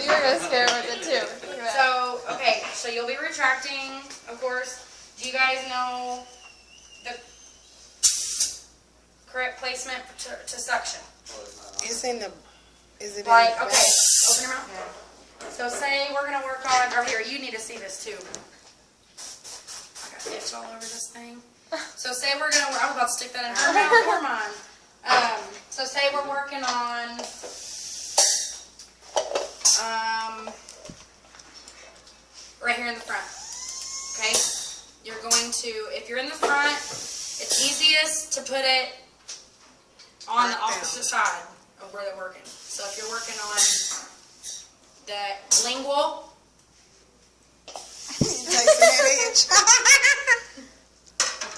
you were gonna scare with it too. So, okay, so you'll be retracting, of course. Do you guys know the correct placement to suction? It's in the, is it Like, in the okay, open your mouth. So say we're gonna work on, or here, you need to see this too. I got itch all over this thing. So say we're gonna, I was about to stick that in her mouth or mine. So say we're working on, right here in the front, okay? You're going to, if you're in the front, it's easiest to put it on the opposite side of where they're working. So if you're working on the lingual, Takes that itch.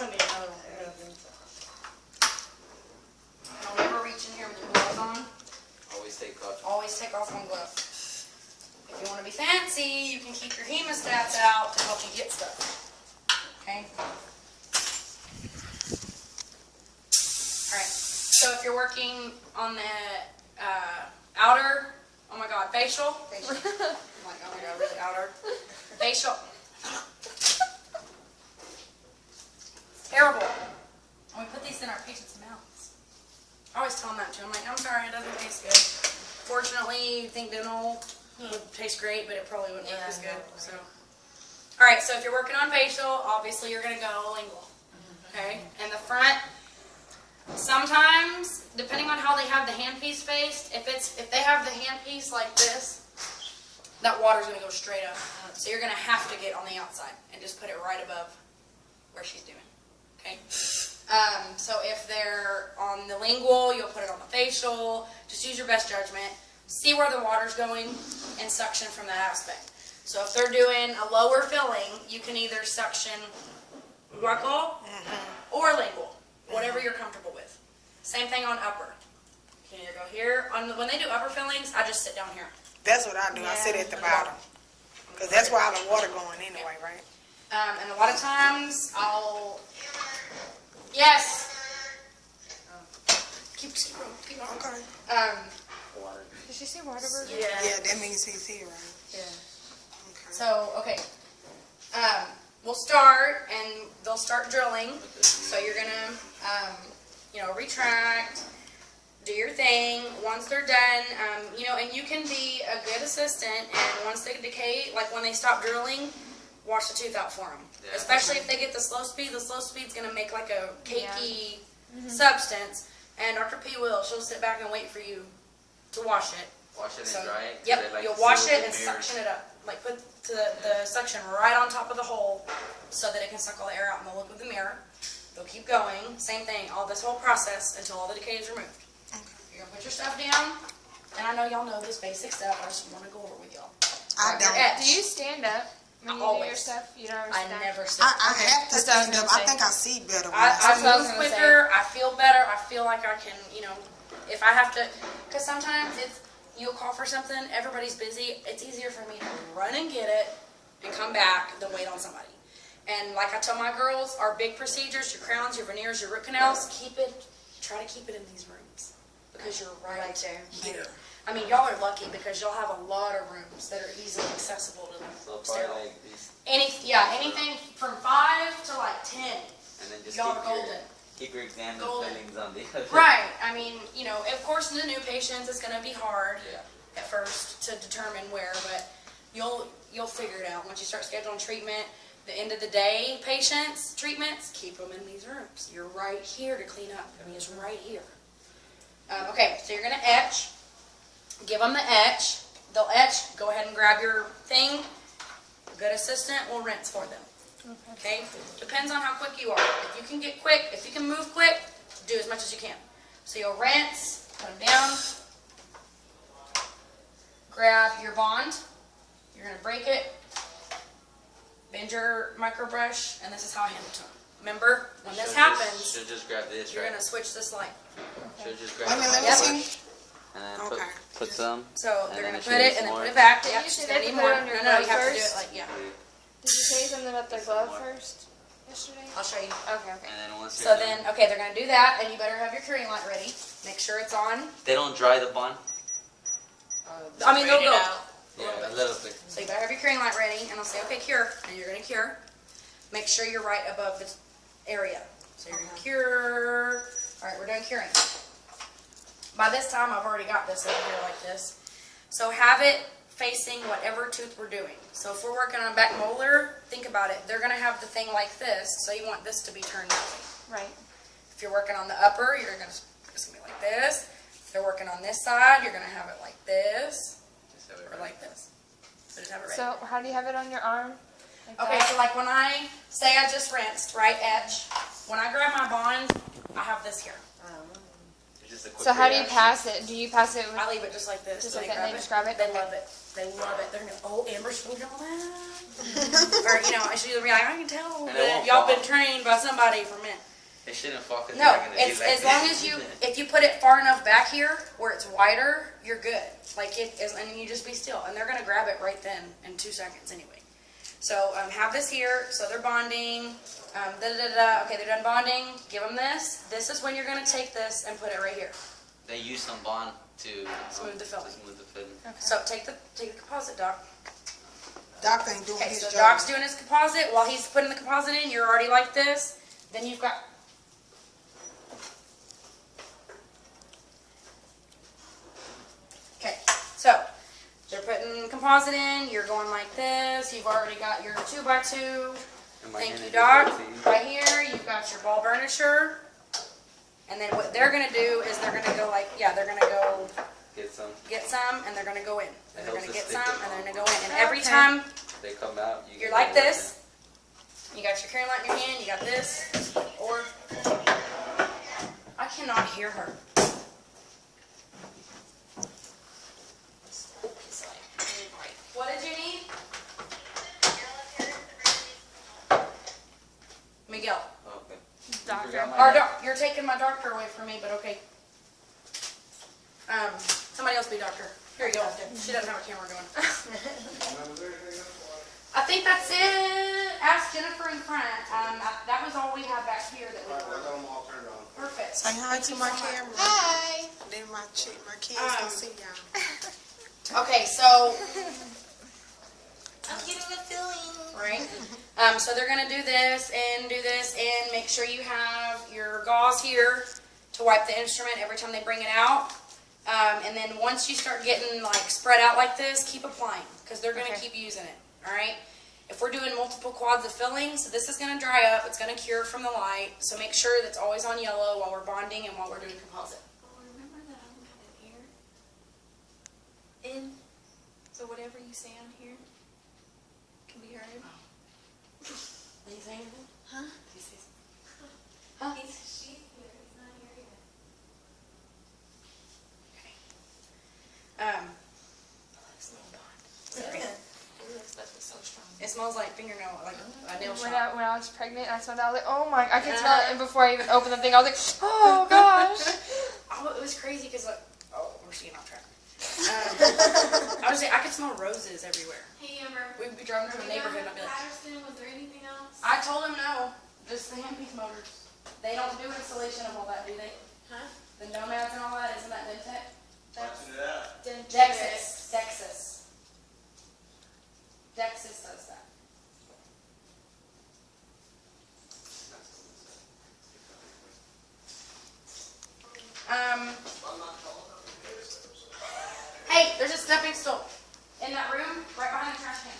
I need another one. Don't ever reach in here with your gloves on. Always take off one glove. If you want to be fancy, you can keep your hemostats out to help you get stuff. Okay? Alright, so if you're working on the outer, oh my god, facial. Oh my god, really outer. Facial. Terrible. And we put these in our patients' mouths. I always tell them that too. I'm like, I'm sorry, it doesn't taste good. Fortunately, you think dental would taste great, but it probably wouldn't work as good. So, all right. So if you're working on facial, obviously you're gonna go lingual. Okay. And the front. Sometimes, depending on how they have the handpiece faced, if they have the handpiece like this, that water's gonna go straight up. So you're gonna have to get on the outside and just put it right above where she's doing. Okay. So if they're on the lingual, you'll put it on the facial. Just use your best judgment. See where the water's going and suction from that aspect. So if they're doing a lower filling, you can either suction buccal or lingual, whatever you're comfortable with. Same thing on upper. You can either go here. When they do upper fillings, I just sit down here. That's what I do. I sit at the bottom. Because that's where all the water going anyway, right? And a lot of times I'll... Yes. Keep going. Okay. Did she say Waterburger? Yeah. Yeah, that means he's here, right? Yeah. Okay. So, okay. We'll start, and they'll start drilling. So you're gonna, retract, do your thing. Once they're done, and you can be a good assistant, and once they decay, like when they stop drilling, wash the tooth out for them. Yeah. Especially if they get the slow speed's gonna make like a cakey substance, and Dr. P she'll sit back and wait for you to wash it. Wash it and dry it? Yep, you'll wash it and suction it up. Like put the suction right on top of the hole so that it can suck all the air out, and they'll look with the mirror. They'll keep going. Same thing, all this whole process until all the decay is removed. Okay. You're going to put your stuff down, and I know y'all know this basic stuff. I just want to go over with y'all. I don't. Do you stand up when you do your stuff? You don't ever stand? I never sit. I have to stand up. I think I see better when I I move quicker. I feel better. I feel like I can, if I have to, because sometimes you'll call for something, everybody's busy. It's easier for me to run and get it and come back than wait on somebody. And like I tell my girls, our big procedures, your crowns, your veneers, your root canals, try to keep it in these rooms because you're right there. Here. I mean, y'all are lucky because y'all have a lot of rooms that are easily accessible to them. So far, like these. Anything from 5 to like 10. And then just y'all are golden. Keep your exams and Golden. fillings on the other. Right. I mean, of course, in the new patients, it's going to be hard Yeah. at first to determine where, but you'll figure it out once you start scheduling treatment. The end of the day, treatments, keep them in these rooms. You're right here to clean up. I mean, it's right here. Okay, so you're going to etch. Give them the etch. They'll etch. Go ahead and grab your thing. A good assistant will rinse for them. Okay? Depends on how quick you are. If you can get quick, if you can move quick, do as much as you can. So you'll rinse, put them down, grab your bond. You're going to break it, bend your microbrush, and this is how I hand it to them. Remember, when this happens, Should just grab this, you're right? going to switch this light. Should just grab Wait a minute, this. let me see. And then Okay. put some. So And they're then going to it put should it be and then more. put it back. Did Yep, you say it's they gonna have be to put more. it on your No, you glove have to do it first? like, yeah. Did you say something about their glove first yesterday? I'll show you. Okay. And then once So you're then, done, okay, they're going to do that, and you better have your curing light ready. Make sure it's on. they don't dry the bun. I mean, they'll go. Yeah, curing light ready, and I'll say, okay, cure, and you're gonna cure. Make sure you're right above the area. So you're gonna cure. All right, we're done curing. By this time, I've already got this over here like this. So have it facing whatever tooth we're doing. So if we're working on a back molar, think about it. They're gonna have the thing like this, so you want this to be turned that way. Right. If you're working on the upper, it's gonna be like this. If they're working on this side, you're gonna have it like this, Just have it or right. like this. So just have it ready. So how do you have it on your arm? Like Okay, that? so like when I say I just rinsed, right, edge, when I grab my bond, I have this here. It's just a quick So how do you reaction. pass it? Do you pass it with? I leave it just like this. Just when like they that, and they just grab it? They Okay. love it. They love it. They're gonna, oh, Amber's food and all that. Or, I should either be like, I can tell And they that won't y'all fall. been trained by somebody for men. It shouldn't fall because No, they're not gonna it's do like as long as if you put it far enough back here where it's wider, you're good. Like it is, and you just be still, and they're gonna grab it right then in 2 seconds anyway. So have this here. So they're bonding. Okay, they're done bonding. Give them this. This is when you're gonna take this and put it right here. They use some bond to Smooth the filling. Smooth the filling. Okay. So take the composite, Doc. Doc ain't doing Okay, his so job. Doc's doing his composite. While he's putting the composite in, you're already like this. Then you've got. Okay, so they're putting composite in. You're going like this. You've already got your 2x2. And my Thank hand you, is Doc. just like Right here, you've got your ball burnisher. And then what they're gonna do is they're gonna go like, they're gonna go get some. get some, and they're gonna go in. And they're helps gonna us get stick some, it and they're on. gonna go in. And every Okay. time They come out. you're get like them this, you got your curing light in your hand, you got this, or I cannot hear her. What did you need? Miguel. Okay. Doctor. forgot my Or name. you're taking my doctor away from me, but okay. Somebody else be doctor. Here you go. She doesn't have a camera going. I think that's it. Ask Jennifer in front. That was all we had back here that we were. Perfect. Say hi to my Thank you so much. camera. Hi. Then my kids can see y'all. Okay, so, I'm getting a feeling. right. So they're gonna do this and make sure you have your gauze here to wipe the instrument every time they bring it out. And then once you start getting like spread out like this, keep applying because they're gonna Okay. keep using it. All right. If we're doing multiple quads of filling, so this is gonna dry up. It's gonna cure from the light. So make sure that's always on yellow while we're bonding and while we're doing composite. Oh, remember that I don't have an ear in, so whatever you say on here can be heard. Are you saying anything? Huh? Do you say something? She's here. He's not here either. Sorry. That was so strong. It smells like fingernail, like a nail When shop. I was pregnant, I smelled it. I was like, oh my! I could smell it, and before I even opened the thing, I was like, oh gosh. Oh, it was crazy because like, we're getting off track. I was saying I could smell roses everywhere. Hey, Amber. We'd be driving through the neighborhood and I'd be like, Patterson, was there anything else? I told him no, just the handpiece motors. They don't do installation of all that, do they? Huh? The nomads and all that, isn't that Dentech? Dentist. Dexis. Dexis does that. Hey, there's a stepping stool in that room, right behind the trash can.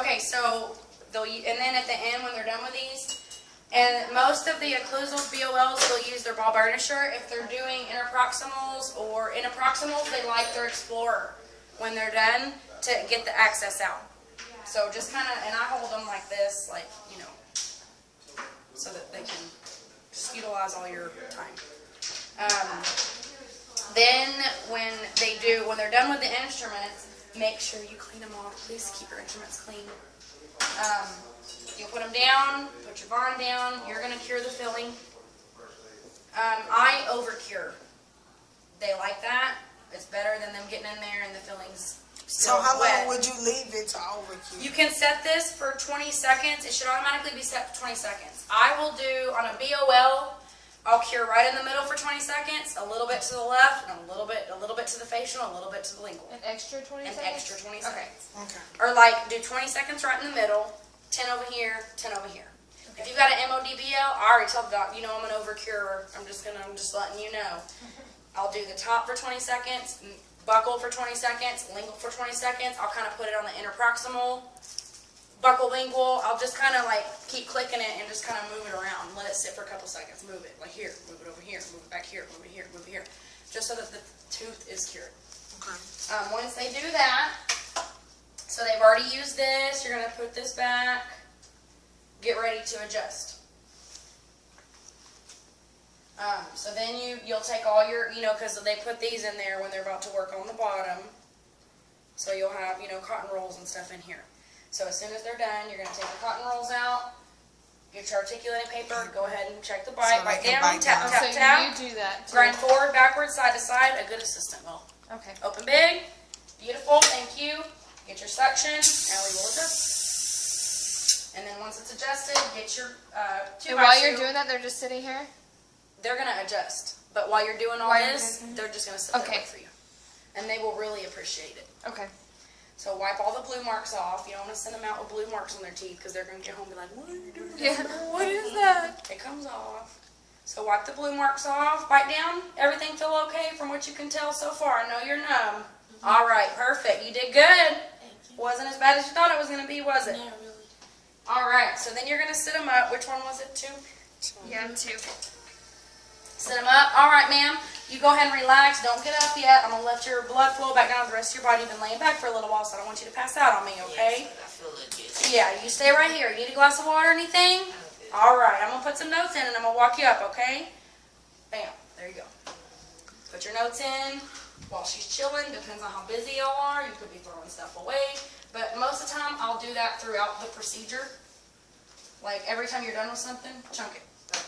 Okay, so and then at the end when they're done with these, and most of the occlusals, BOLs, will use their ball burnisher. If they're doing interproximals or inapproximals, they like their Explorer when they're done to get the access out. So just kind of, and I hold them like this, like, so that they can just utilize all your time. Then when they're done with the instruments, make sure you clean them off. Please keep your instruments clean. You'll put them down, put your bond down. You're going to cure the filling. I over-cure. They like that. It's better than them getting in there and the filling's So still how wet. long would you leave it to overcure? You can set this for 20 seconds. It should automatically be set for 20 seconds. I will do, on a BOL, I'll cure right in the middle for 20 seconds, a little bit to the left, and a little bit to the facial, and a little bit to the lingual. An extra 20 An seconds? extra 20 Okay. seconds. Okay. Or like, do 20 seconds right in the middle, 10 over here, 10 over here. If you've got an MODBL, I already told the doc, you know I'm an overcurer. I'm just letting you know. I'll do the top for 20 seconds, buckle for 20 seconds, lingual for 20 seconds. I'll kind of put it on the interproximal, buckle lingual. I'll just kind of like keep clicking it and just kind of move it around. Let it sit for a couple seconds. Move it like here, move it over here, move it back here, move it here, move it here. Just so that the tooth is cured. Okay. Once they do that, so they've already used this, you're going to put this back. Get ready to adjust. So then you'll take all your, because they put these in there when they're about to work on the bottom. So you'll have, cotton rolls and stuff in here. So as soon as they're done, you're going to take the cotton rolls out, get your articulating paper, go ahead and check the bite. So Bite they can down, bite tap, down. tap, So tap. you do that too. Grind forward, backwards, side to side. A good assistant will. Okay. Open big. Beautiful. Thank you. Get your suction. Now we will adjust. And then once it's adjusted, get your 2x2. And while you're doing that, they're just sitting here? They're going to adjust. But while you're doing all While you're this, doing- they're just going to sit there Okay. and wait for you. And they will really appreciate it. Okay. So wipe all the blue marks off. You don't want to send them out with blue marks on their teeth because they're going to get home and be like, what are you doing? Yeah. What is that? It comes off. So wipe the blue marks off. Bite down. Everything feel okay from what you can tell so far? I know you're numb. All right. Perfect. You did good. Thank you. Wasn't as bad as you thought it was going to be, was it? No, really. All right. So then you're going to sit them up. Which one was it? 2? Yeah, two. Sit them up. All right, ma'am. You go ahead and relax. Don't get up yet. I'm going to let your blood flow back down to the rest of your body. You've been laying back for a little while, so I don't want you to pass out on me, okay? I feel legit. Yeah, you stay right here. You need a glass of water or anything? All right. I'm going to put some notes in, and I'm going to walk you up, okay? Bam. There you go. Put your notes in while she's chilling. Depends on how busy y'all are. You could be throwing stuff away. But most of the time, I'll do that throughout the procedure. Like, every time you're done with something, chunk it.